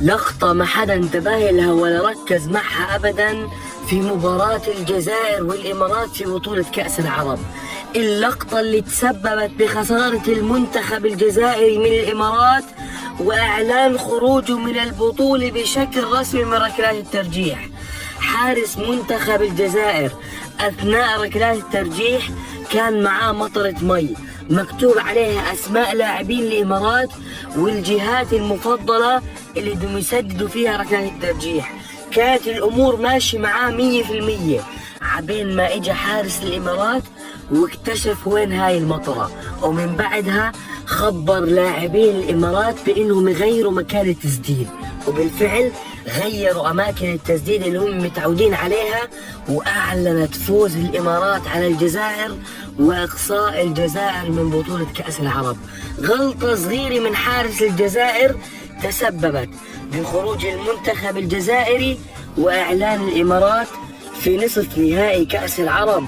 لقطة ما حدا انتبه لها ولا ركز معها أبدا في مباراة الجزائر والإمارات في بطولة كأس العرب. اللقطة اللي تسببت بخسارة المنتخب الجزائري من الإمارات وإعلان خروجه من البطولة بشكل رسمي من ركلات الترجيح. حارس منتخب الجزائر أثناء ركلات الترجيح كان معاه مطرة مي مكتوب عليها أسماء لاعبين الإمارات والجهات المفضلة اللي بدهم يسددوا فيها ركلات الترجيح. كانت الأمور ماشي معاه 100%، عبين ما إجا حارس الإمارات واكتشف وين هاي المطرة، ومن بعدها خبر لاعبين الإمارات بإنهم يغيروا مكان التسديد، وبالفعل غيروا أماكن التسديد اللي هم متعودين عليها، وأعلنت فوز الإمارات على الجزائر وإقصاء الجزائر من بطولة كأس العرب. غلطة صغيرة من حارس الجزائر تسببت بخروج المنتخب الجزائري وإعلان الإمارات في نصف نهائي كأس العرب.